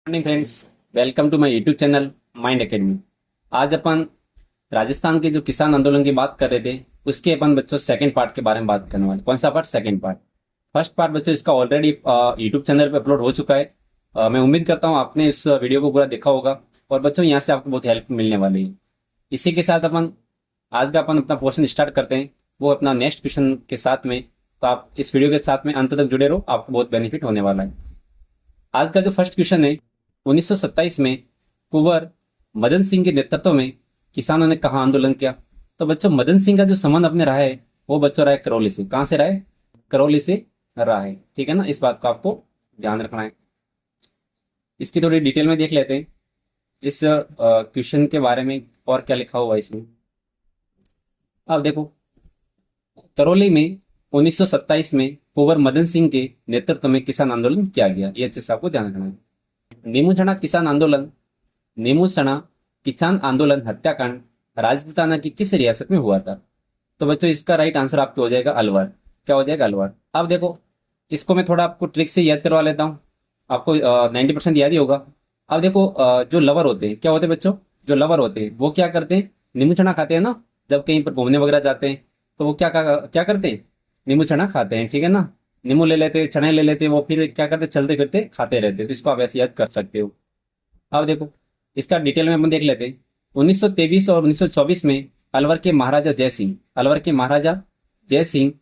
Morning friends, welcome to my YouTube channel mind academy. आज अपन राजस्थान के जो किसान आंदोलन की बात कर रहे थे, उसके अपन बच्चों सेकंड पार्ट के बारे में बात करने वाले। कौन सा part? Second part. First part बच्चों इसका ऑलरेडी यूट्यूब चैनल पे अपलोड हो चुका है। मैं उम्मीद करता हूँ आपने इस वीडियो को पूरा देखा होगा और बच्चों यहाँ से आपको बहुत हेल्प मिलने वाली है। इसी के साथ अपन आज का अपन अपना पोर्शन स्टार्ट करते हैं, वो अपना नेक्स्ट क्वेश्चन के साथ में। तो आप इस वीडियो के साथ में अंत तक जुड़े रहो, आपको बहुत बेनिफिट होने वाला है। आज का जो फर्स्ट क्वेश्चन है, 1927 में कुंवर मदन सिंह के नेतृत्व में किसानों ने कहाँ आंदोलन किया? तो बच्चों मदन सिंह का जो संबंध अपने रहा है वो बच्चों रहा है करौली से। कहां से रहा है? करौली से रहा है, ठीक है ना। इस बात को आपको ध्यान रखना है। इसकी थोड़ी डिटेल में देख लेते हैं इस क्वेश्चन के बारे में और क्या लिखा हुआ है इसमें। अब देखो, करौली में 1927 में कुंवर मदन सिंह के नेतृत्व में किसान आंदोलन किया गया। ये अच्छे से आपको ध्यान रखना है। नीमूचना किसान आंदोलन, नीमूचना किसान आंदोलन हत्याकांड राजपूताना की किस रियासत में हुआ था? तो बच्चों इसका राइट आंसर आपको हो जाएगा अलवर। क्या हो जाएगा? अलवर। अब देखो, इसको मैं थोड़ा आपको ट्रिक से याद करवा लेता हूँ। आपको 90% याद ही होगा। अब देखो, जो लवर होते हैं, क्या होते हैं बच्चों? जो लवर होते हैं वो क्या करते हैं? नींबू चना खाते हैं ना। जब कहीं पर घूमने वगैरह जाते हैं तो वो क्या क्या क्या करते हैं? नींबू चना खाते हैं, ठीक है ना। नींबू ले लेते हैं, चने ले लेते हैं, वो फिर क्या करते हैं? चलते फिरते खाते रहते हैं। तो इसको आप ऐसे याद कर सकते हो। अब देखो, इसका डिटेल में हम देख लेते हैं। 1923 और 1924 में अलवर के महाराजा जय सिंह, अलवर के महाराजा जय सिंह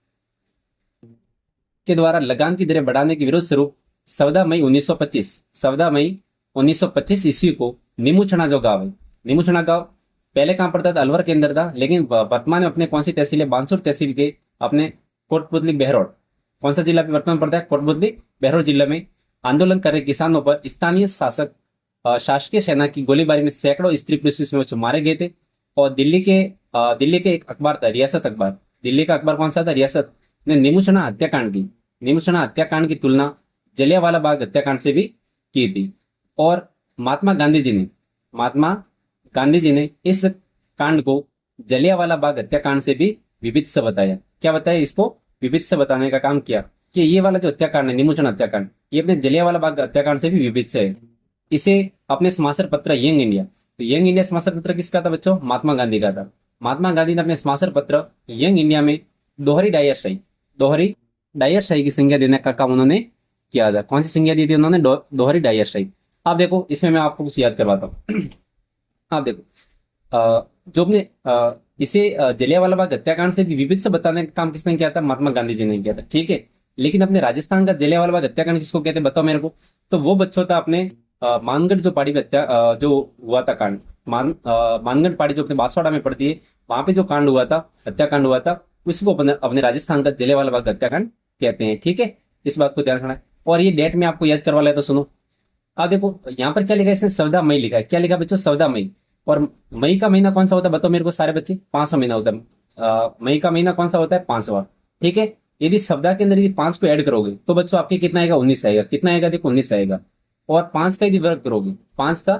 के द्वारा लगान की दरें बढ़ाने के विरोध स्वरूप 14 मई 1925, 14 मई 1925 ईस्वी को नीमूचना जो गांव है, नीमूचना गांव पहले कहां पड़ता था? अलवर के अंदर था, लेकिन वर्तमान में अपने कौन सी तहसील है? बानसूर तहसील के अपने कोटपुतली बहरोड। कौन सा जिला वर्तमान पड़ता है? कोटपुतली बहरोड जिला में आंदोलन कर रहे किसानों पर स्थानीय शासकीय सेना की गोलीबारी में सैकड़ों स्त्री पुरुष इसमें मारे गए थे। और दिल्ली के एक अखबार था, रियासत अखबार। दिल्ली का अखबार कौन सा था? रियासत ने नीमूचना हत्याकांड की तुलना जलियांवाला बाग हत्याकांड से भी की थी। और महात्मा गांधी जी ने इस कांड को जलियांवाला बाग हत्याकांड से भी विविध से बताया। क्या बताया? इसको विविध से बताने का काम किया कि ये वाला जो हत्याकांड है, नीमूचना हत्याकांड, ये अपने जलियांवाला बाग हत्याकांड से भी विविध से है। इसे अपने समाचार पत्र यंग इंडिया, तो यंग इंडिया समाचार पत्र किसका था बच्चों? महात्मा गांधी का था। महात्मा गांधी ने अपने समाचार पत्र यंग इंडिया में दोहरी डायरशाही की संज्ञा देने का काम उन्होंने किया था। कौन सी संज्ञा दी थी उन्होंने? दोहरी डायरशाही। अब देखो, इसमें मैं आपको कुछ याद करवाता हूँ। आप देखो, जो अपने इसे जलियांवाला बाग हत्याकांड से भी विविध से बताने का काम किसने किया था? महात्मा गांधी जी ने किया था, ठीक है। लेकिन अपने राजस्थान का जलियांवाला बाग हत्याकांड किसको कहते हैं बताओ मेरे को? तो वो बच्चों था अपने मानगढ़ जो पहाड़ी पे जो हुआ था कांड। मानगढ़ पहाड़ी जो अपने बांसवाड़ा में पड़ती है, वहां पे जो कांड हुआ था, हत्याकांड हुआ था, उसको अपने राजस्थान का जलियांवाला बाग हत्याकांड कहते हैं, ठीक है। इस बात को ध्यान रखना है। और ये डेट में आपको याद करवा लेता, तो सुनो। अब देखो, यहाँ पर क्या लिखा है इसने? 14 मई लिखा है। क्या लिखा बच्चों? 14 मई। और मई का महीना कौन सा होता है बताओ मेरे को सारे बच्चे? 5वां महीना होता है। मई का महीना कौन सा होता है? 5वां, ठीक है। यदि सप्ताह के अंदर यदि 5 को ऐड करोगे तो बच्चों आपके कितना आएगा? 19 आएगा। कितना आएगा? देखो 19 आएगा। और 5 का यदि वर्ग करोगे, 5 का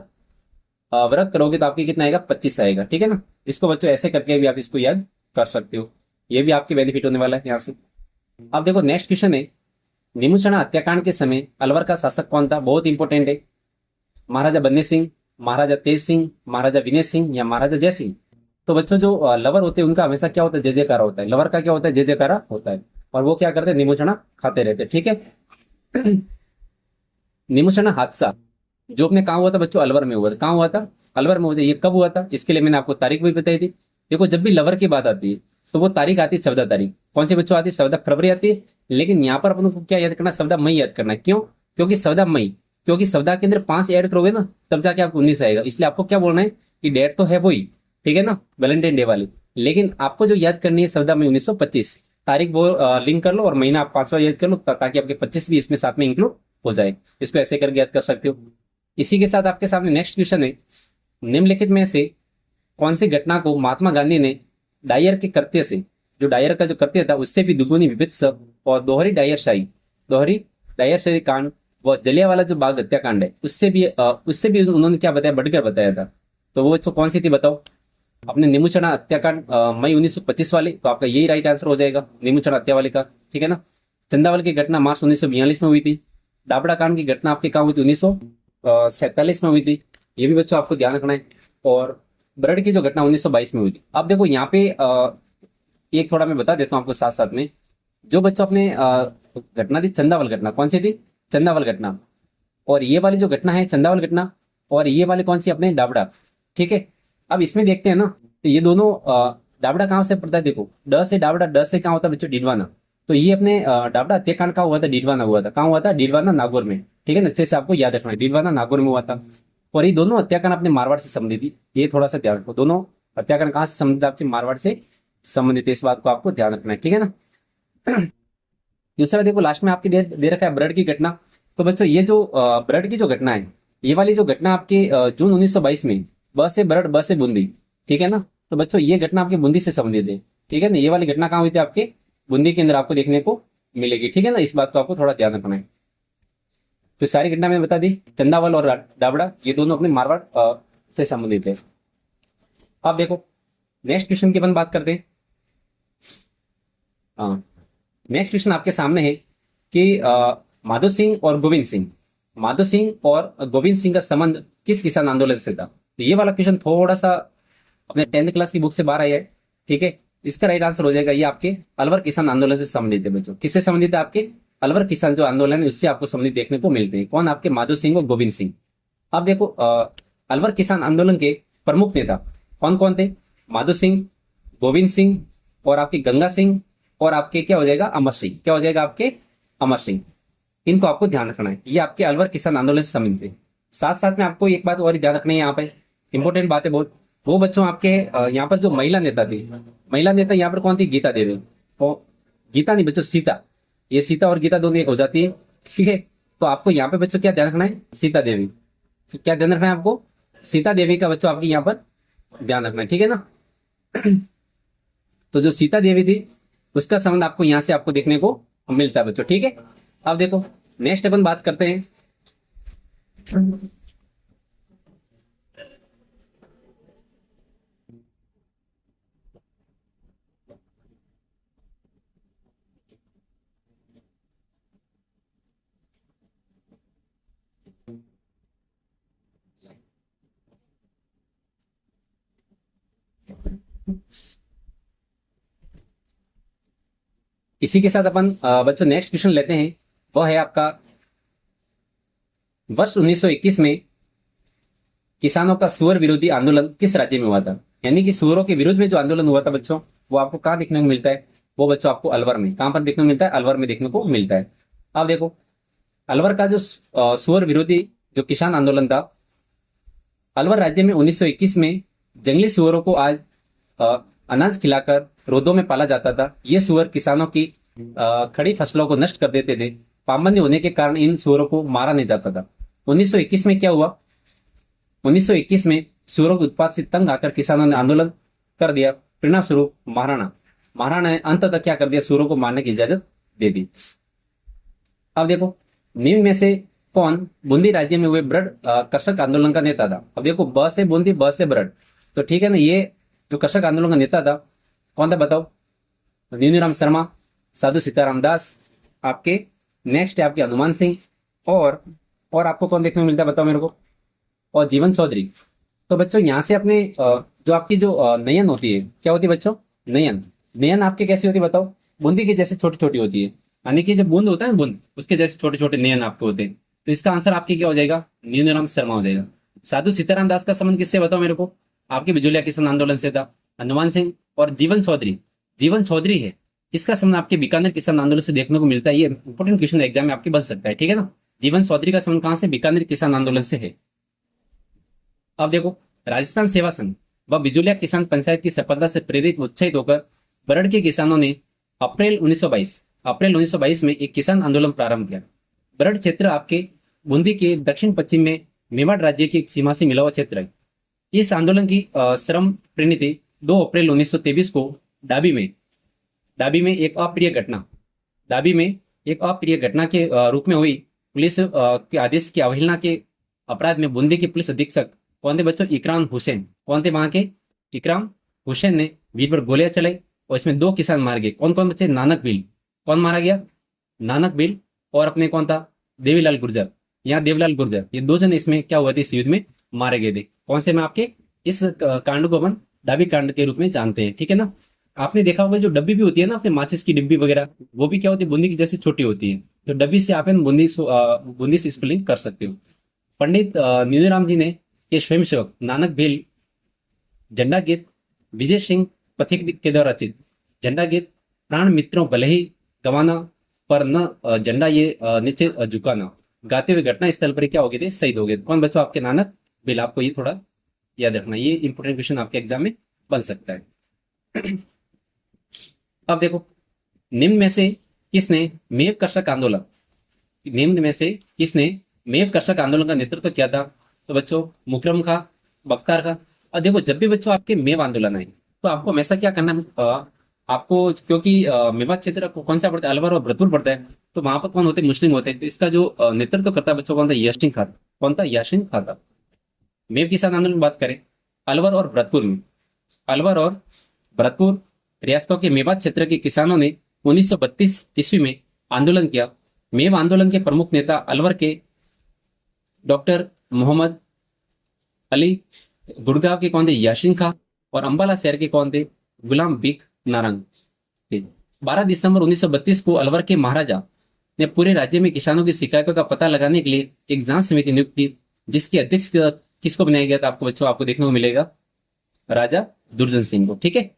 वर्ग करोगे तो आपके कितना आएगा? 25 आएगा, ठीक है ना। इसको बच्चों ऐसे करके भी आप इसको याद कर सकते हो। ये भी आपके बेनिफिट होने वाला है यहाँ से। अब देखो, नेक्स्ट क्वेश्चन है, नीमूचना हत्याकांड के समय अलवर का शासक कौन था? बहुत इंपॉर्टेंट है। महाराजा बन्ने सिंह, महाराजा तेज सिंह, महाराजा विनय सिंह या महाराजा जय सिंह? तो बच्चों जो लवर होते हैं उनका हमेशा क्या होता है? जय जयकारा होता है। लवर का क्या होता है? जय जयकारा होता है। और वो क्या करते हैं? नीमूचना खाते रहते हैं, ठीक है। नीमूचना हादसा जो अपने कहाँ हुआ था बच्चों? अलवर में हुआ था। कहाँ हुआ था? अलवर में हुआ था। ये कब हुआ था? इसके लिए मैंने आपको तारीख भी बताई थी। देखो, जब भी लवर की बात आती है तो वो तारीख आती है 14 तारीख। कौन सी बच्चों आती है? 14 फरवरी आती है। लेकिन यहाँ पर अपन को क्या याद करना? 14 मई याद करना है। क्यों? क्योंकि 14 मई, क्योंकि 14 के अंदर 5 ऐड करोगे ना, तब जाके आपको 19 आएगा। इसलिए आपको क्या बोलना है कि डेट तो है वही, ठीक है ना, वैलेंटाइन डे वाली। लेकिन आपको जो याद करनी है 14 मई 1925 तारीख, वो लिंक कर लो और महीना आप 5वां याद कर लो, ताकि आपके 25 भी इसमें साथ में इंक्लूड हो जाए। इसको ऐसे करके याद कर सकते हो। इसी के साथ आपके सामने नेक्स्ट क्वेश्चन है, निम्नलिखित में से कौन सी घटना को महात्मा गांधी ने डायर के कृत्य से, जो डायर का जो कृत्य था उससे भी दुगुनी विभत्स और दोहरी डायरशाही कांड वो जलियांवाला जो बाग हत्याकांड है उससे भी उन्होंने क्या बताया? बढ़कर बताया था। तो वो कौन सी थी बताओ? अपने नीमूचना हत्याकांड मई 1925 वाली। तो आपका यही राइट आंसर हो जाएगा, नीमूचना हत्या वाले का, ठीक है ना। चंदावल की घटना मार्च 1942 में हुई थी। डाबड़ा कांड की घटना आपके कहाँ हुई थी? 1947 में हुई थी, ये भी बच्चों आपको ध्यान रखना है। और ब्रड की जो घटना 1922 में हुई थी। अब देखो यहाँ पे एक थोड़ा मैं बता देता हूँ आपको साथ साथ में। जो बच्चों अपने घटना थी चंदावल घटना, कौन सी थी? चंदावल घटना। और ये वाली जो घटना है चंदावल घटना, और ये वाली कौन सी अपने डाबड़ा। ठीक है। अब इसमें देखते हैं ना, तो ये दोनों डाबड़ा कहाँ से पड़ता है? देखो ड से डाबड़ा, ड से कहाँ होता है बच्चों? डीडवाना। तो ये अपने डाबड़ा हत्याकांड कहाँ हुआ था? डीडवाना हुआ था। कहाँ हुआ था? डीडवाना नागौर में। ठीक है ना, अच्छे से आपको याद रखना है, डीडवाना नागौर में हुआ था। और ये दोनों हत्याकांड अपने मारवाड़ से संबंधित थी, ये थोड़ा सा ध्यान रखो। दोनों हत्याकांड कहाँ से संबंधित है? आपके मारवाड़ से संबंधित है, इस बात को आपको ध्यान रखना है। ठीक है ना। दूसरा देखो लास्ट में आपके दे रखा है ब्रड की घटना। तो बच्चों ये जो ब्रड की जो घटना है, ये वाली जो घटना आपके जून 1922 में, ब से ब्रड ब से बूंदी। ठीक है ना। तो बच्चों ये घटना आपके बूंदी से संबंधित है। ठीक है ना, ये वाली घटना कहाँ हुई थी? आपके बूंदी के अंदर आपको देखने को मिलेगी। ठीक है ना, इस बात को आपको थोड़ा ध्यान रखना है। तो सारी घटना मैंने बता दी। चंदावल और डाबड़ा ये दोनों अपने मारवाड़ से संबंधित है। अब देखो नेक्स्ट क्वेश्चन की अपन बात करते हैं। हाँ, नेक्स्ट क्वेश्चन आपके सामने है कि माधो सिंह और गोविंद सिंह, माधो सिंह और गोविंद सिंह का संबंध किस किसान आंदोलन से था? तो ये वाला क्वेश्चन थोड़ा सा अपने 10th क्लास की बुक से बाहर आया है। ठीक है। इसका राइट आंसर हो जाएगा ये आपके अलवर किसान आंदोलन से संबंधित है बच्चों। किससे संबंधित है? आपके अलवर किसान जो आंदोलन है उससे आपको संबंधित देखने को मिलते हैं। कौन? आपके माधो सिंह और गोविंद सिंह। अब देखो अलवर किसान आंदोलन के प्रमुख नेता कौन कौन थे? माधो सिंह, गोविंद सिंह, और आपके गंगा सिंह, और आपके क्या हो जाएगा? अमर सिंह। क्या हो जाएगा? आपके अमर सिंह। इनको आपको ध्यान रखना है, ये आपके अलवर किसान आंदोलन से संबंधित है। साथ साथ में आपको एक बात और ध्यान रखनी है, यहाँ पे इंपॉर्टेंट बात है बहुत। वो बच्चों आपके यहाँ पर जो महिला नेता थी, महिला नेता यहाँ पर कौन थी? गीता देवी। तो गीता नहीं बच्चों, सीता। ये सीता और गीता दोनों एक हो जाती है। ठीक है। तो आपको यहाँ पे बच्चों क्या ध्यान रखना है? सीता देवी। तो क्या ध्यान रखना है आपको? सीता देवी का बच्चों आपके यहाँ पर ध्यान रखना है। ठीक है ना। तो जो सीता देवी थी उसका संबंध आपको यहाँ से आपको देखने को मिलता है बच्चों। ठीक है। अब देखो नेक्स्ट अपन बात करते हैं। इसी के साथ अपन बच्चों नेक्स्ट क्वेश्चन लेते हैं। वह है आपका वर्ष 1921 में किसानों का सुअर विरोधी आंदोलन किस राज्य में हुआ था? यानी कि सुअरों के विरुद्ध में जो आंदोलन हुआ था बच्चों, वो आपको कहाँ देखने को मिलता है? वो बच्चों आपको अलवर में। कहाँ पर देखने को मिलता है? अलवर में देखने को मिलता है। अब देखो अलवर का जो सुअर विरोधी जो किसान आंदोलन था, अलवर राज्य में 1921 में जंगली सुअरों को आज अ, अनाज खिलाकर रोदों में पाला जाता था। ये सुअर किसानों की खड़ी फसलों को नष्ट कर देते थे। पाबंदी होने के कारण इन सुअरों को मारा नहीं जाता था। 1921 में क्या हुआ? 1921 में सुअरों के उत्पाद से तंग आकर किसानों ने आंदोलन कर दिया। परिणाम स्वरूप महाराणा महाराणा ने अंततः क्या कर दिया? सुअरों को मारने की इजाजत दे दी। अब देखो निम्न में से कौन बूंदी राज्य में हुए ब्रड कृषक आंदोलन का नेता था? अब देखो ब से बूंदी, ब से ब्रड। तो ठीक है ना, ये जो कृषक आंदोलन का नेता था कौन था बताओ? नीनूराम शर्मा, साधु सीताराम दास, आपके नेक्स्ट है आपके हनुमान सिंह, और आपको कौन देखने को मिलता है बताओ मेरे को? और जीवन चौधरी। तो बच्चों यहाँ से अपने जो आपकी जो नयन होती है, क्या होती है बच्चों? नयन। नयन आपके कैसी होती है बताओ? बूंदी की जैसे छोटी छोटी होती है। यानी कि जब बूंद होता है ना, बूंद, उसके जैसे छोटे छोटे नयन आपके होते हैं। तो इसका आंसर आपके क्या हो जाएगा? नीनूराम शर्मा हो जाएगा। साधु सीताराम दास का संबंध किससे बताओ मेरे को? आपके बिजुलिया किसान आंदोलन से था। हनुमान सिंह और जीवन चौधरी, जीवन चौधरी है, इसका संबंध आपके बीकानेर किसान आंदोलन से देखने को मिलता है। ये इंपोर्टेंट क्वेश्चन एग्जाम में आपके बन सकता है। ठीक है ना। जीवन चौधरी का संबंध कहाँ से? बीकानेर किसान आंदोलन से है। अब देखो राजस्थान सेवा संघ व बिजुलिया किसान पंचायत की सफलता से प्रेरित उत्साहित होकर बरड़ के किसानों ने अप्रैल 1922 में एक किसान आंदोलन प्रारंभ किया। बरड़ क्षेत्र आपके बूंदी के दक्षिण पश्चिम में मेवाड़ राज्य की एक सीमा से मिला हुआ क्षेत्र है। इस आंदोलन की श्रम परिणति 2 अप्रैल 1923 को डाबी में एक अप्रिय घटना के रूप में हुई। पुलिस के आदेश की अवहेलना के अपराध में बूंदी के पुलिस अधीक्षक कौन थे बच्चों? इकराम हुसैन। कौन थे वहां के? इकराम हुसैन ने वीर पर गोलियां चलाई और इसमें 2 किसान मार गए। कौन कौन बच्चे? नानक बिल। कौन मारा गया? नानक बिल। और अपने कौन था? देवीलाल गुर्जर। यहाँ देवलाल गुर्जर, ये दो जन इसमें क्या हुए थे, इस युद्ध में मारे गए थे। कौन से में आपके इस कांड को अपन डाबी कांड के रूप में जानते हैं, ठीक है ना। आपने देखा होगा जो डब्बी भी होती है ना, अपने माचिस की डिब्बी वगैरह, वो भी क्या होती है, बूंदी की जैसे छोटी होती है। तो डब्बी से आप बूंदी से स्पेलिंग कर सकते हो। पंडित नीलूराम जी ने ये स्वयंसेवक नानक भेल झंडा गीत विजय सिंह पथिक के द्वारा रचित झंडा गीत प्राण मित्रों भले ही गवाना पर न झंडा ये नीचे झुकाना गाते हुए घटना स्थल पर क्या हो गए थे, शहीद हो गए थे। कौन बच्चों, आपके नानक भेल। आपको ये थोड़ा याद रखना, ये इंपोर्टेंट क्वेश्चन आपके एग्जाम में बन सकता है। अब देखो, निम्न में से किसने मेव कर्षक आंदोलन, निम्न में से किसने मेव कर्षक आंदोलन का नेतृत्व किया था। तो बच्चों मुकरम खां, बख्तार खां। और देखो जब भी बच्चों आपके मेव आंदोलन आए तो आपको हमेशा क्या करना है, आपको क्योंकि मेवात क्षेत्र को कौन सा पड़ता है, अलवर और भरतपुर पड़ता है, तो वहां पर कौन होते हैं, मुस्लिम होते हैं। तो इसका जो नेतृत्व करता है बच्चों कौन था, यासिन खां। कौन था, यासिन खां था। मेव किसान आंदोलन की बात करें, अलवर और भरतपुर में, अलवर और भरतपुर रियासतों के मेवात क्षेत्र के किसानों ने 1932 ईस्वी में आंदोलन किया। मेव आंदोलन के प्रमुख नेता अलवर के डॉक्टर मोहम्मद अली, गुड़गांव के कौन थे, यासिन खां, और अंबाला शहर के कौन थे, गुलाम बिक नारंग थे। 12 दिसंबर 1932 को अलवर के महाराजा ने पूरे राज्य में किसानों की शिकायतों का पता लगाने के लिए एक जांच समिति नियुक्त की, जिसकी अध्यक्ष किसको बनाया गया था, आपको बच्चों आपको देखने को मिलेगा, राजा दुर्जन सिंह को, ठीक है।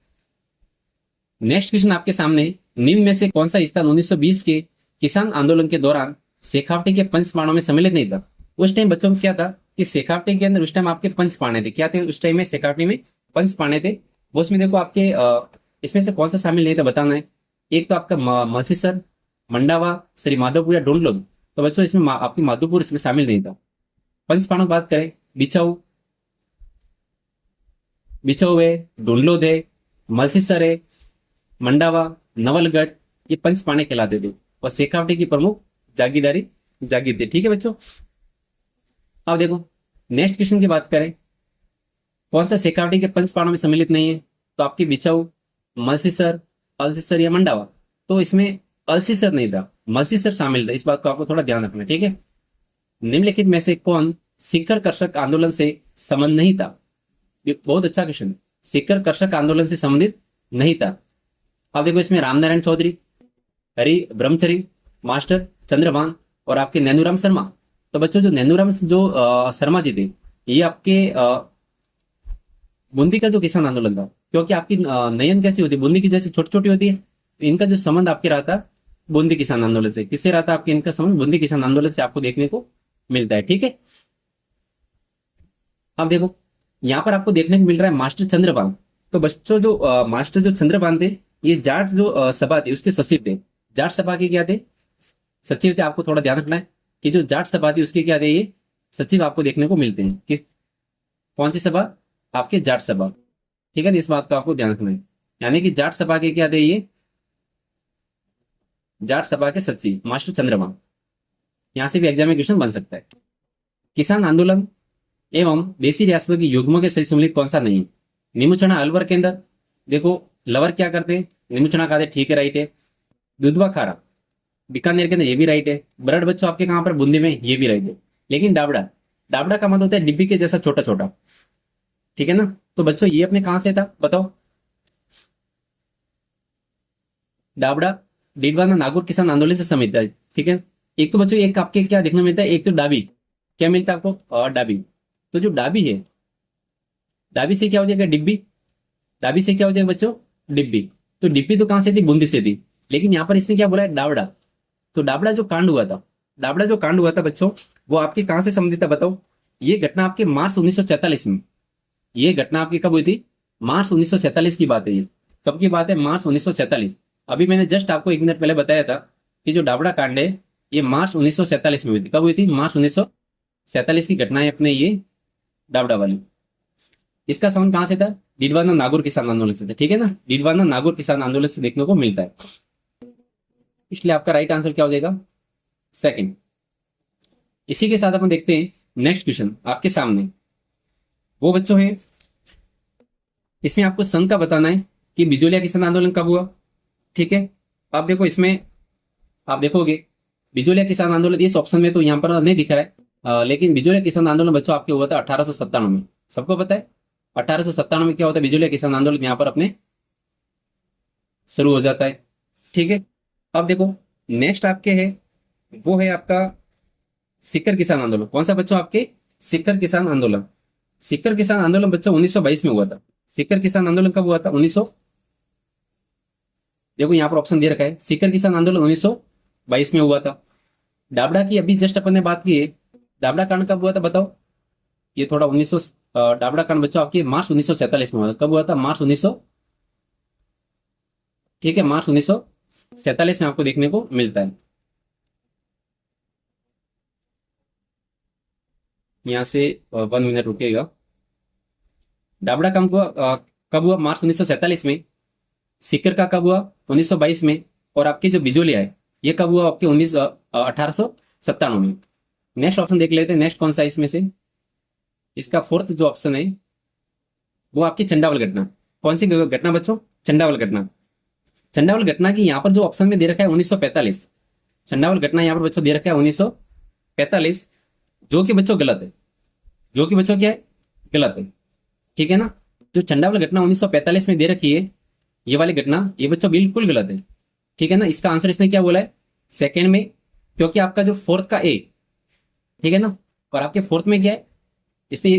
नेक्स्ट क्वेश्चन आपके सामने, निम्न में से कौन सा स्थान 1920 के किसान आंदोलन के दौरान शेखावटी के पंचपाणों में सम्मिलित नहीं था। उस टाइम बच्चों में क्या था कि शेखावटी के अंदर उस टाइम आपके पंचपाणे थे, क्या थे उस टाइम में शेखावटी में, पंचपाणे थे। वो उसमें देखो आपके इसमें से कौन सा शामिल नहीं था बताना है। एक तो आपका मलसीसर, मंडावा, श्री माधोपुर या डोंडलोद। तो बच्चों इसमें आपकी माधोपुर इसमें शामिल नहीं था। पंचपाणों की बात करें, बिछाऊ, बिछाऊ है, डोंडलोद है, मलसीसर है, मंडावा, नवलगढ़, ये पंचपाणे कहलाते थे। और शेखावटी की प्रमुख जागीरदारी जागीर थे, ठीक है बच्चों। अब देखो नेक्स्ट क्वेश्चन की बात करें, कौन सा शेखावटी के पंचपाणों में सम्मिलित नहीं है। तो आपकी बिछाऊ, मलसीसर, अल्सीसर या मंडावा। तो इसमें अल्सीसर नहीं था, मलसीसर शामिल था। इस बात को आपको थोड़ा ध्यान रखना, ठीक है। निम्नलिखित में से कौन सीकर कर्षक आंदोलन से संबंध नहीं था। ये बहुत अच्छा क्वेश्चन है, सीकर कर्षक आंदोलन से संबंधित नहीं था। अब देखो इसमें रामनारायण चौधरी, हरि ब्रह्मचरी, मास्टर चंद्रभान और आपके नैनूराम शर्मा। तो बच्चों जो नैनूराम शर्मा जी थे, ये आपके बूंदी का जो किसान आंदोलन था, क्योंकि आपकी नयन कैसी होती है, बूंदी की जैसी छोटी छोटी होती है। तो इनका जो संबंध आपके रहा था बूंदी किसान आंदोलन से, किससे रहा था आपके, इनका संबंध बूंदी किसान आंदोलन से आपको देखने को मिलता है, ठीक है। अब देखो यहाँ पर आपको देखने को मिल रहा है मास्टर चंद्रभान। तो बच्चों जो मास्टर जो चंद्रभान थे, ये जाट जो सभा थी उसके सचिव थे। जाट सभा के क्या थे, सचिव थे। आपको थोड़ा ध्यान रखना है कि जो जाट सभा थी उसके क्या थे, ये सचिव आपको देखने को मिलते हैं। कि कौन सी सभा, आपके जाट सभा, ठीक है। इस बात का आपको ध्यान रखना है, यानी कि जाट सभा के क्या थे, ये जाट सभा के सचिव मास्टर चंद्रभान। यहां से भी एग्जाम में क्वेश्चन बन सकता है। किसान आंदोलन एवं देसी रियासतों की युग्मों के सही सम्मिलित कौन सा नहीं है। निमुचना अलवर के अंदर, देखो लवर क्या करते हैं, निमुचना खाते, ठीक है, राइट है। दुधवा खारा बीकानेर के अंदर, ये भी राइट है। बरड़ बच्चों आपके कहां पर, बूंदी में, ये भी राइट है। लेकिन डाबड़ा, डाबड़ा का मतलब होता है डिब्बी के जैसा छोटा छोटा, ठीक है ना। तो बच्चों ये अपने कहां से था बताओ, डाबड़ा डीडवाना नागौर किसान आंदोलन से संबंधित है, ठीक है। एक तो बच्चों एक आपके क्या देखने को मिलता है, एक तो डाबी, क्या मिलता है आपको, और डाबी। तो जो डाबी है, डाबी से क्या हो जाएगा, डिब्बी, डाबी से क्या हो जाएगा बच्चों, डिब्बी। तो डिब्बी तो कहां से थी, बूंदी से थी। लेकिन यहां पर इसने क्या बोला है, डावड़ा। तो डाबड़ा जो कांड हुआ था, डाबड़ा जो कांड हुआ था बच्चों, वो आपके कहां से संबंधित था बताओ। ये घटना आपके मार्च 1947 में, ये घटना आपकी कब हुई थी, मार्च 1947 की बात है। ये कब की बात है, मार्च 1947। अभी मैंने जस्ट आपको 1 मिनट पहले बताया था कि जो डाबड़ा कांड है ये मार्च 1947 में हुई थी। कब हुई थी, मार्च 1947 की घटना है अपने ये डाबड़ा वाली। इसका संबंध कहां से था, डीडवाना नागौर किसान आंदोलन से था, ठीक है ना। डीडवाना नागौर किसान आंदोलन से देखने को मिलता है। इसलिए आपका राइट आंसर क्या हो जाएगा, सेकंड। इसी के साथ अपन देखते हैं नेक्स्ट क्वेश्चन आपके सामने। वो बच्चों हैं, इसमें आपको सन का बताना है कि बिजोलिया किसान आंदोलन कब हुआ, ठीक है। आप देखो इसमें आप देखोगे बिजोलिया किसान आंदोलन, इस ऑप्शन में तो यहां पर नहीं दिख रहा है, लेकिन बिजोलिया किसान आंदोलन बच्चों आपके हुआ था 1897 में। सबको पता है 1897 में क्या होता है, बिजोलिया किसान आंदोलन यहाँ पर अपने शुरू हो जाता है। ठीक है, अब देखो नेक्स्ट आपके है, वो है आपका सीकर किसान आंदोलन। कौन सा बच्चों आपके, सीकर किसान आंदोलन। सीकर किसान आंदोलन बच्चों 1922 में हुआ था। सीकर किसान आंदोलन कब हुआ था, 1900, देखो यहाँ पर ऑप्शन दे रखा है, सीकर किसान आंदोलन 1922 में हुआ था। डाबडा की अभी जस्ट अपन ने बात की है, डाबडा कांड कब हुआ था बताओ। ये थोड़ा 1900, डाबडा कांड बच्चों आपकी मार्च 1947 में हुआ था। कब हुआ था, मार्च 1900, ठीक है, मार्च 1947 में आपको देखने को मिलता है। यहाँ से 1 मिनट रुकेगा। डाबडा कब हुआ, कब हुआ, मार्च 1947 में। सीकर का कब हुआ, 1922 में। और आपकी जो बिजोलिया है ये कब हुआ आपके 1897 में। नेक्स्ट ऑप्शन देख लेते हैं, नेक्स्ट कौन सा है इसमें से। इसका फोर्थ जो ऑप्शन है वो आपकी चंडावल घटना। कौन सी घटना बच्चों, चंडावल घटना। चंडावल घटना की यहाँ पर जो ऑप्शन में दे रखा है 1945, चंडावल घटना यहाँ पर बच्चों दे रखा है 1945, जो कि बच्चों गलत है, जो कि बच्चों क्या है, गलत है। ठीक है ना, जो चंडावल घटना 1945 में दे रखी है ये वाली घटना, ये बच्चों बिल्कुल गलत है। ठीक है ना, इसका आंसर इसने क्या बोला है, सेकेंड में, क्योंकि आपका जो फोर्थ का ए, ठीक है ना, और आपके फोर्थ में क्या है, इसने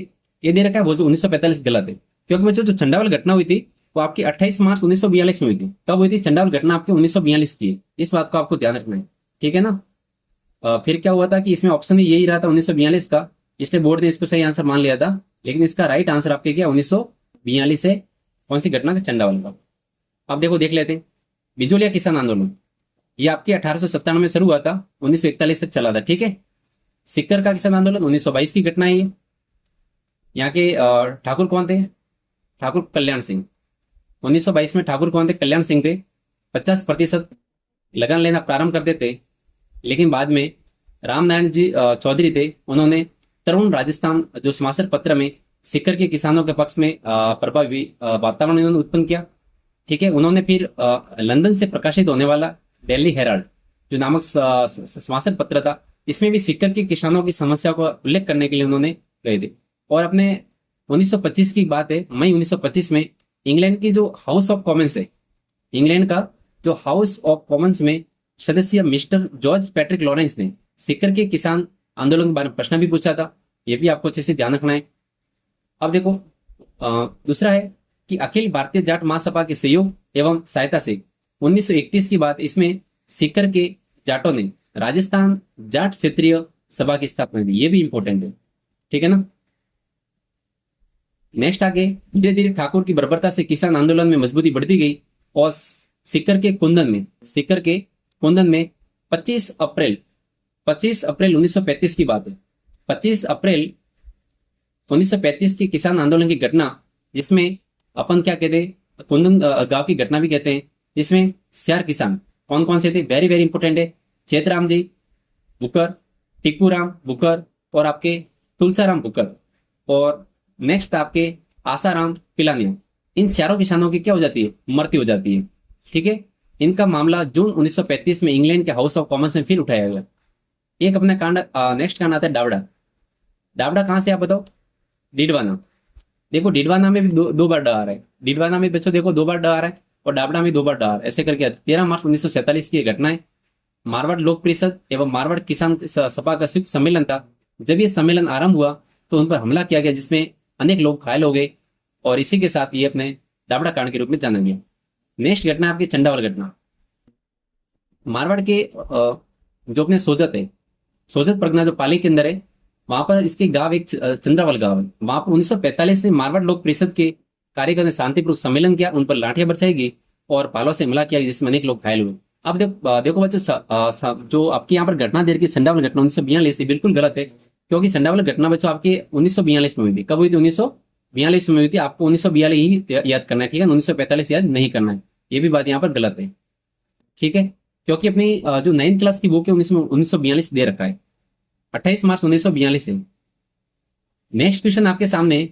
ये दे रखा है वो जो 1945 गलत है। क्योंकि बच्चों जो चंडावल घटना हुई थी वो आपकी 28 मार्च 1942 में हुई थी। कब हुई थी चंडावल घटना, आपकी 1942 की है। इस बात को आपको ध्यान रखना है। ठीक है ना, फिर क्या हुआ था कि इसमें ऑप्शन यही रहा था 1942 का, इसलिए बोर्ड ने इसको सही आंसर मान लिया था। लेकिन इसका राइट आंसर आपके क्या, 1942 है। कौन सी घटना, चंडावल का। अब देखो देख लेते हैं, बिजोलिया किसान आंदोलन ये आपके 1897 में शुरू हुआ था, 1941 तक चला था। ठीक है, सीकर का किसान आंदोलन 1922 की घटना है ये। यहाँ के ठाकुर कौन थे, ठाकुर कल्याण सिंह। 1922 में ठाकुर कौन थे, कल्याण सिंह थे। 50% लगान लेना प्रारंभ कर देते, लेकिन बाद में रामनारायण जी चौधरी थे, उन्होंने तरुण राजस्थान जो समाचार पत्र में सीकर के किसानों के पक्ष में प्रभावी वातावरण इन्होंने उत्पन्न किया। ठीक है, उन्होंने फिर लंदन से प्रकाशित होने वाला दिल्ली हेराल्ड जो नामक समाचार पत्र था, इसमें भी सीकर के किसानों की समस्या को उल्लेख करने के लिए उन्होंने गए थे। और अपने 1925 की बात है, मई 1925 में इंग्लैंड की जो हाउस ऑफ कॉमन्स है, इंग्लैंड का जो हाउस ऑफ कॉमन्स में सदस्य मिस्टर जॉर्ज पैट्रिक लॉरेंस ने सीकर के किसान आंदोलन के बारे में प्रश्न भी पूछा था। यह भी आपको अच्छे से ध्यान रखना है। अब देखो दूसरा है कि अखिल भारतीय जाट महासभा के सहयोग एवं सहायता से 1931 की बात, इसमें सीकर के जाटों ने राजस्थान जाट क्षेत्रीय सभा की स्थापना की। ये भी इंपॉर्टेंट है। ठीक है ना, नेक्स्ट आगे, धीरे धीरे ठाकुर की बर्बरता से किसान आंदोलन में मजबूती बढ़ती गई और सीकर के कुंदन में, सीकर के कुंदन में 25 अप्रैल 1935 की बात है। 25 अप्रैल 1935 की किसान आंदोलन की घटना, जिसमें अपन क्या कहते हैं, कुंदन गांव की घटना भी कहते हैं, जिसमें 4 किसान कौन कौन से थे, वेरी वेरी इंपॉर्टेंट है, चेतराम जी बुकर, टिप्पूराम बुकर और आपके तुलसाराम बुकर, और नेक्स्ट आपके आसाराम पिलानिया। इन चारों किसानों की क्या हो जाती है, मृत्यु हो जाती है। ठीक है, इनका मामला जून 1935 में इंग्लैंड के हाउस ऑफ कॉमन्स में फिर उठाया गया। एक अपना कांड, नेक्स्ट कांड आता है डावड़ा। डावड़ा कहां से आप बताओ, डिडवाना। देखो डिडवाना में भी दो बार ड आ रहा है, डिडवाना में बच्चों देखो 2 बार ड आ रहा है, और डाबड़ा में 2 बार ड आ रहा है। ऐसे करके 13 मार्च 1947 की घटना है। मारवाड़ लोक परिषद एवं मारवाड़ किसान सभा का संयुक्त सम्मेलन था। जब ये सम्मेलन आरंभ हुआ तो उन पर हमला किया गया, जिसमें अनेक लोग घायल हो गए, और इसी के साथ ये अपने डाबड़ा कांड के रूप में जाना गया। नेक्स्ट घटना आपकी चंडावल घटना। मारवाड़ के जो अपने सोजत है, सोजत परगना जो पाली के अंदर है, वहां पर इसके गांव एक चंद्रावल गांव है। वहां पर 1945 में मारवाड़ लोक परिषद के कार्यकर्ता ने शांतिपूर्वक सम्मेलन किया, उन पर लाठियां बरसाई गई और भालों से हमला किया, जिसमें अनेक लोग घायल हुए। अब देखो बच्चों, जो आपकी यहाँ पर घटना दे रखी है चंडावल घटना 1942 थी, बिल्कुल गलत है। क्योंकि चंडावल घटना बच्चों आपके 1942 में हुई थी। कब हुई थी, 1942 में हुई थी। आपको 1942 ही याद करना है, ठीक है, 1945 याद नहीं करना है। ये भी बात यहाँ पर गलत है। ठीक है, क्योंकि अपनी जो 9th क्लास की बुक है 1942 दे रखा है, 28 मार्च 1942 है। नेक्स्ट क्वेश्चन आपके सामने,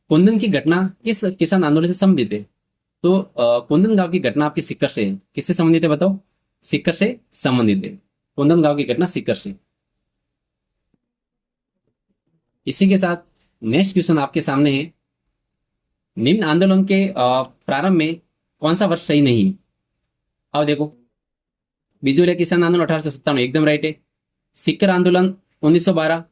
कुंदन की घटना किस किसान आंदोलन से संबंधित है। तो कुंदन गांव की घटना आपकी सीकर से है। किससे संबंधित है बताओ, सीकर से संबंधित है। कुंदन गांव की घटना सीकर से। इसी के साथ नेक्स्ट क्वेश्चन आपके सामने है, निम्न आंदोलन के प्रारंभ में कौन सा वर्ष सही नहीं है? अब देखो, बिजुलिया किसान आंदोलन 1857 एकदम राइट है। सिक्कर आंदोलन 1912,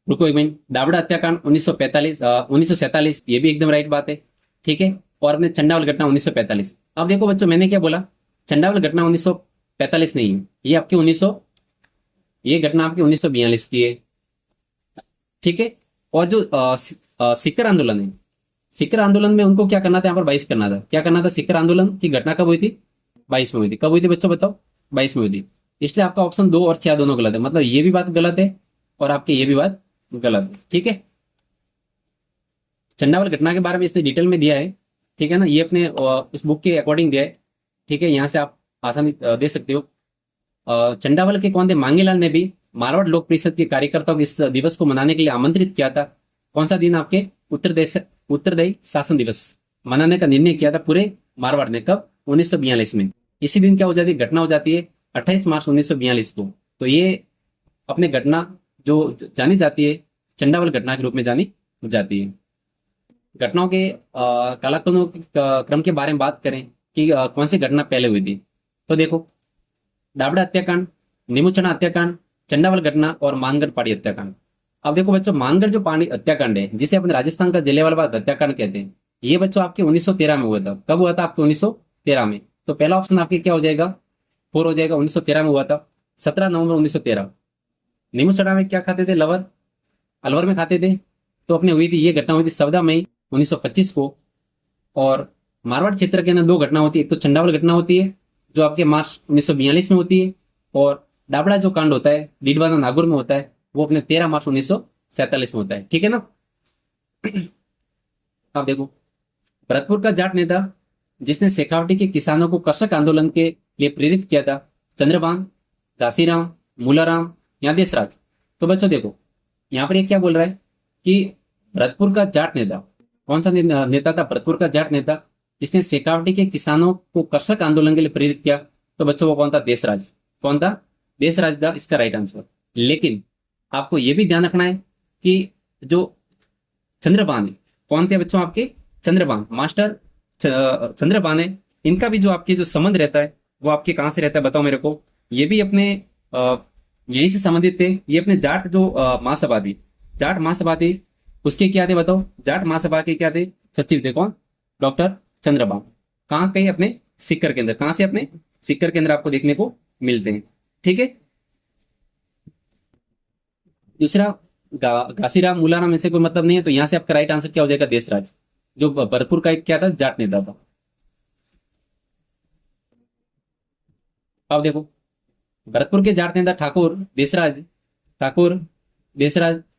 रुको एक मिनट, दावड़ा हत्याकांड 1945 1947, ये भी एकदम राइट बात है। ठीक है, और अपने चंडावल घटना 1945। अब देखो बच्चों, मैंने क्या बोला, चंडावल घटना 1945 नहीं है, ये आपकी 1900, ये घटना आपकी 1942 की है। ठीक है, और जो सिक्कर आंदोलन है, सिक्कर आंदोलन में उनको क्या करना था, यहाँ पर 22 करना था। क्या करना था, सिक्कर आंदोलन की घटना कब हुई थी? 22 में हुई थी। कब हुई थी बच्चों बताओ? 22 में हुई थी। इसलिए आपका ऑप्शन 2 और 6 दोनों गलत है, मतलब ये भी बात गलत है और आपकी ये भी बात गलत है। ठीक है, चंडावल घटना के बारे में इसने डिटेल में दिया है। ठीक है ना, ये अपने इस बुक के अकॉर्डिंग दिया है। ठीक है, यहाँ से आप आसानी दे सकते हो। चंडावल के कौन थे? मांगेलाल ने भी मारवाड़ लोक परिषद के कार्यकर्ताओं को इस दिवस को मनाने के लिए आमंत्रित किया था। कौन सा दिन? आपके उत्तरदायी शासन दिवस मनाने का निर्णय किया था पूरे मारवाड़ ने। कब? 1942 में। इसी दिन क्या हो जाती है, घटना हो जाती है 28 मार्च 1942 को। तो ये अपने घटना जो जानी जाती है चंडावल घटना के रूप में जानी जाती है। घटनाओं के कालक्रमों के क्रम के बारे में बात करें कि कौन सी घटना पहले हुई थी, तो देखो, दावड़ा हत्याकांड, निमुचना हत्याकांड, चंडावल घटना और मानगढ़ पहाड़ी हत्याकांड। अब देखो बच्चों, मानगढ़ जो पहाड़ी हत्याकांड है, जिसे अपने राजस्थान का जलियांवाला बाग हत्याकांड कहते हैं, ये बच्चों आपके 1913 में हुआ था। कब हुआ था? आपके 1913 में। तो पहला ऑप्शन आपके क्या हो जाएगा? 4 हो जाएगा। 1913 में हुआ था, 17 नवंबर 1913। निमुचना में क्या खाते थे? लवर, अलवर में खाते थे। तो अपने हुई थी, ये घटना हुई थी 14 मई 1925 को। और मारवाड़ क्षेत्र के अंदर 2 घटना होती है, एक तो चंडावल घटना होती है जो आपके मार्च 1942 में होती है, और डाबड़ा जो कांड होता है डीडवाना नागौर में होता है, वो अपने 13 मार्च 1947 में होता है। ठीक है ना। अब देखो, भरतपुर का जाट नेता जिसने शेखावटी के किसानों को कृषक आंदोलन के लिए प्रेरित किया था, चंद्रभान, घासीराम, मूलाराम या देशराज। तो बच्चों देखो, यहाँ पर ये क्या बोल रहा है कि भरतपुर का जाट नेता, कौन सा नेता था? भरतपुर का जाट नेता जिसने शेखावटी के किसानों को कृषक आंदोलन के लिए प्रेरित किया। तो बच्चों वो कौन था? देशराज। कौन था? देशराज था इसका राइट आंसर। लेकिन आपको यह भी ध्यान रखना है कि जो चंद्रभान है, कौन थे बच्चों आपके? चंद्रभान मास्टर चंद्रभान है। इनका भी जो आपके जो संबंध रहता है वो आपके कहां से रहता है बताओ मेरे को? ये भी अपने यहीं से संबंधित थे। ये अपने जाट जो महासभा थी, जाट महासभा थी, उसके क्या थे बताओ? जाट महासभा के क्या थे? सचिव थे। कौन? डॉक्टर चंद्रभान। कहाँ कहीं? अपने सिक्कर के अंदर। कहां से? अपने सिक्कर के अंदर आपको देखने को मिलते हैं। ठीक है, दूसरा घासीराम मूलाराम इनसे कोई मतलब नहीं है, तो यहां से आपका राइट आंसर क्या हो जाएगा? देशराज, जो भरतपुर का एक क्या था? जाट नेता था। अब देखो, भरतपुर के जाट नेता ठाकुर देशराज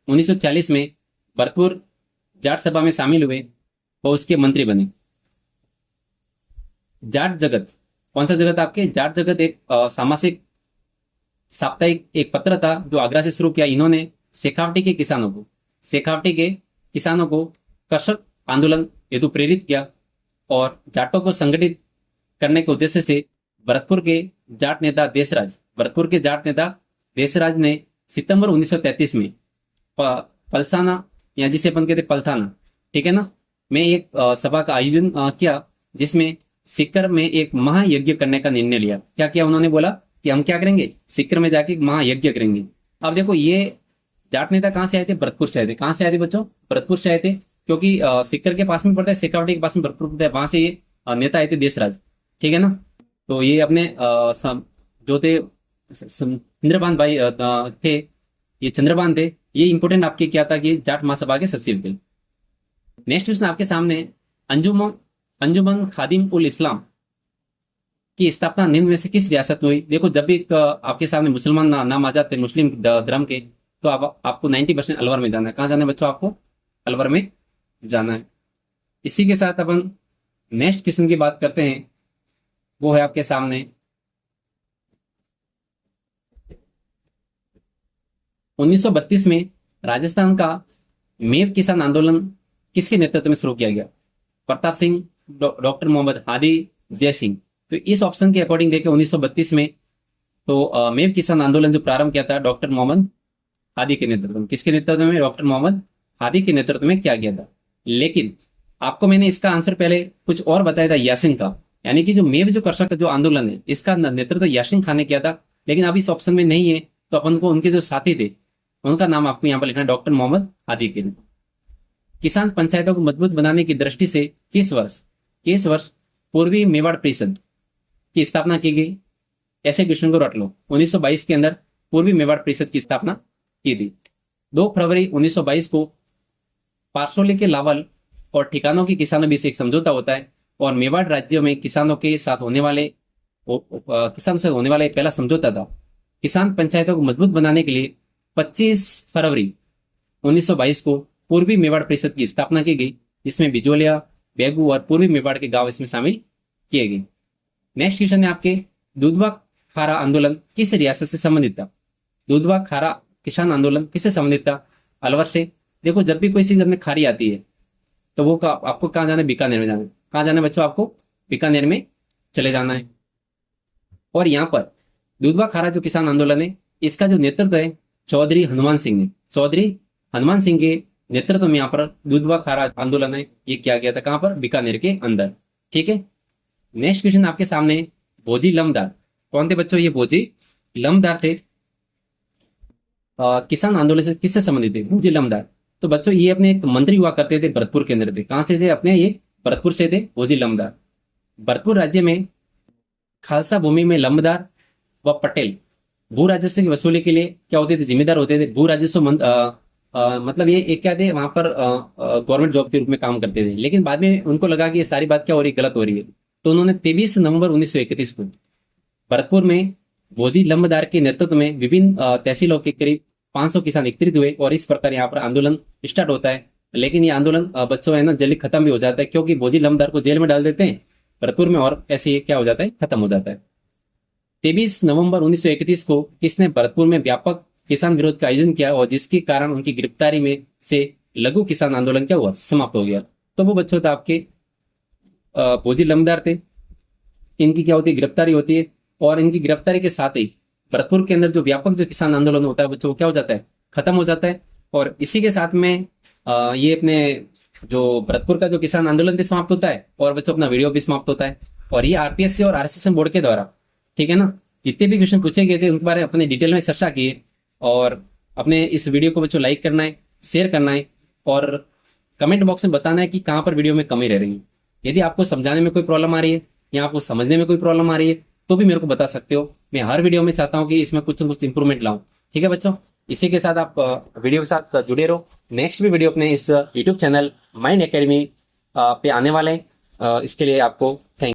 1940 में भरतपुर जाट सभा में शामिल हुए और उसके मंत्री बने। जाट जगत, कौन सा जगत? आपके जाट जगत एक सामाजिक साप्ताहिक एक पत्र था जो आगरा से शुरू किया। इन्होंने शेखावटी के किसानों को कृषक आंदोलन हेतु प्रेरित किया और जाटों को संगठित करने के उद्देश्य से भरतपुर के जाट नेता देशराज ने सितंबर 1933 में पलसाना, या जिसे अपन कहते पलथाना, ठीक है ना, में एक सभा का आयोजन किया, जिसमें सिक्कर में एक महायज्ञ करने का निर्णय लिया। क्या किया उन्होंने? बोला कि हम क्या करेंगे? सिक्कर में जाके एक महायज्ञ करेंगे। अब देखो, ये जाट नेता कहाँ से आए थे? भरतपुर से आए थे। कहाँ से आए थे बच्चों? भरतपुर से आए थे, क्योंकि सिक्कर के पास में पड़ता है, शेखावटी के पास में भरतपुर पड़ता है, वहां से ये नेता आए थे देशराज। ठीक है ना। तो ये अपने जो थे चंद्रभान भाई थे, ये चंद्रभान थे। ये इंपोर्टेंट आपके क्या था कि जाट महासभा के सचिव थे। नेक्स्ट क्वेश्चन आपके सामने, अंजुमन अंजुमन खादिम उल इस्लाम की स्थापना निम्न में से किस रियासत में हुई? देखो, जब भी आपके सामने मुसलमान नाम आ जाते हैं मुस्लिम धर्म के, तो आपको 90% अलवर में जाना है। कहाँ जाना है बच्चों? आपको अलवर में जाना है। इसी के साथ अपन नेक्स्ट क्वेश्चन की बात करते हैं। वो है आपके सामने 1932 में राजस्थान का मेव किसान आंदोलन किसके नेतृत्व में शुरू किया गया? प्रताप सिंह, डॉक्टर मोहम्मद हादी, जय सिंह। तो इस ऑप्शन के अकॉर्डिंग देखें 1932 में तो मेव किसान आंदोलन जो प्रारंभ किया था डॉक्टर मोहम्मद हादी के नेतृत्व में। किसके नेतृत्व में? डॉक्टर मोहम्मद हादी के नेतृत्व में किया गया था। लेकिन आपको मैंने इसका आंसर पहले कुछ और बताया था, यासीन का, यानी कि जो मेव जो कर्षक जो आंदोलन है इसका नेतृत्व यासीन खान ने किया था। लेकिन अब इस ऑप्शन में नहीं है, तो अपन को उनके जो साथी थे उनका नाम आपको यहाँ पर लिखना है, डॉक्टर मोहम्मद हादी के। किसान पंचायतों को मजबूत बनाने की दृष्टि से किस वर्ष पूर्वी मेवाड़ परिषद की स्थापना की गई? ऐसे क्वेश्चन को रट लो। 1922 के अंदर पूर्वी मेवाड़ परिषद की स्थापना की थी। 2 फरवरी 1922 को पारसोली के लावल और ठिकानों के किसानों बीच एक समझौता होता है, और मेवाड़ राज्य में किसानों से होने वाले पहला समझौता था। किसान पंचायतों को मजबूत बनाने के लिए 25 फरवरी 1922 को पूर्वी मेवाड़ परिषद की स्थापना की गई, जिसमें बिजोलिया, बेगू और पूर्वी मेवाड़ के गांव इसमें शामिल किए गए। नेक्स्ट क्वेश्चन है आपके, दुधवा खारा आंदोलन किस रियासत से संबंधित था? दुधवा खारा किसान आंदोलन किससे संबंधित था? अलवर से। देखो, जब भी कोई चीज अपने खारी आती है तो वो आपको कहाँ जाना है? बीकानेर में जाना है। कहाँ जाना है बच्चों? आपको बीकानेर में चले जाना है। और यहाँ पर दुधवा खारा जो किसान आंदोलन है इसका जो नेतृत्व है चौधरी हनुमान सिंह ने। चौधरी हनुमान सिंह के नेतृत्व में यहाँ पर दुधवा खारा आंदोलन है ये किया गया था। कहाँ पर? बीकानेर के अंदर। ठीक है। नेक्स्ट क्वेश्चन आपके सामने, भोजी लमदार कौन थे बच्चों? ये भोजी लमदार थे। किसान आंदोलन से किससे संबंधित थे? भोजी लमदार। तो बच्चों ये अपने एक मंत्री हुआ करते थे, भरतपुर के अंदर थे। कहां से थे? अपने ये भरतपुर से थे भोजी लमदार। भरतपुर राज्य में खालसा भूमि में लंबदार व पटेल भू राजस्व की वसूली के लिए क्या होते थे? जिम्मेदार होते थे। भू राजस्व मतलब ये एक क्या थे, वहां पर गवर्नमेंट जॉब के रूप में काम करते थे। लेकिन बाद में उनको लगा कि ये सारी बात क्या हो रही है, गलत हो रही है, तो उन्होंने 23 नवंबर 1931 को भरतपुर में भोजी लंबदार के नेतृत्व में विभिन्न तहसीलों के करीब 500 किसान एकत्रित हुए, और इस प्रकार यहाँ पर आंदोलन स्टार्ट होता है। लेकिन ये आंदोलन बच्चों है ना जल्दी खत्म भी हो जाता है, क्योंकि भोजी लंबदार को जेल में डाल देते हैं भरतपुर में, और ऐसे ही क्या हो जाता है? खत्म हो जाता है। 23 नवंबर 1931 को किसने भरतपुर में व्यापक किसान विरोध का आयोजन किया, और जिसके कारण उनकी गिरफ्तारी में से लघु किसान आंदोलन क्या हुआ? समाप्त हो गया। तो वो बच्चों था आपके भोजी लमदार थे। इनकी क्या होती है? गिरफ्तारी होती है, और इनकी गिरफ्तारी के साथ ही भरतपुर के अंदर जो व्यापक जो किसान आंदोलन होता है बच्चों वो क्या हो जाता है? खत्म हो जाता है। और इसी के साथ में ये अपने जो भरतपुर का जो किसान आंदोलन भी समाप्त होता है, और बच्चों अपना वीडियो भी समाप्त होता है। और ये आरपीएससी और आरएसएस बोर्ड के द्वारा, ठीक है ना, जितने भी क्वेश्चन पूछे गए थे उनके बारे में अपने डिटेल में चर्चा किए। और अपने इस वीडियो को बच्चों लाइक करना है, शेयर करना है, और कमेंट बॉक्स में बताना है कि कहाँ पर वीडियो में कमी रह रही है। यदि आपको समझाने में कोई प्रॉब्लम आ रही है या आपको समझने में कोई प्रॉब्लम आ रही है तो भी मेरे को बता सकते हो। मैं हर वीडियो में चाहता हूँ कि इसमें कुछ न कुछ इंप्रूवमेंट लाऊं। ठीक है बच्चों, इसी के साथ आप वीडियो के साथ जुड़े रहो। नेक्स्ट भी वीडियो अपने इस यूट्यूब चैनल माइंड एकेडमी पे आने वाले हैं। इसके लिए आपको थैंक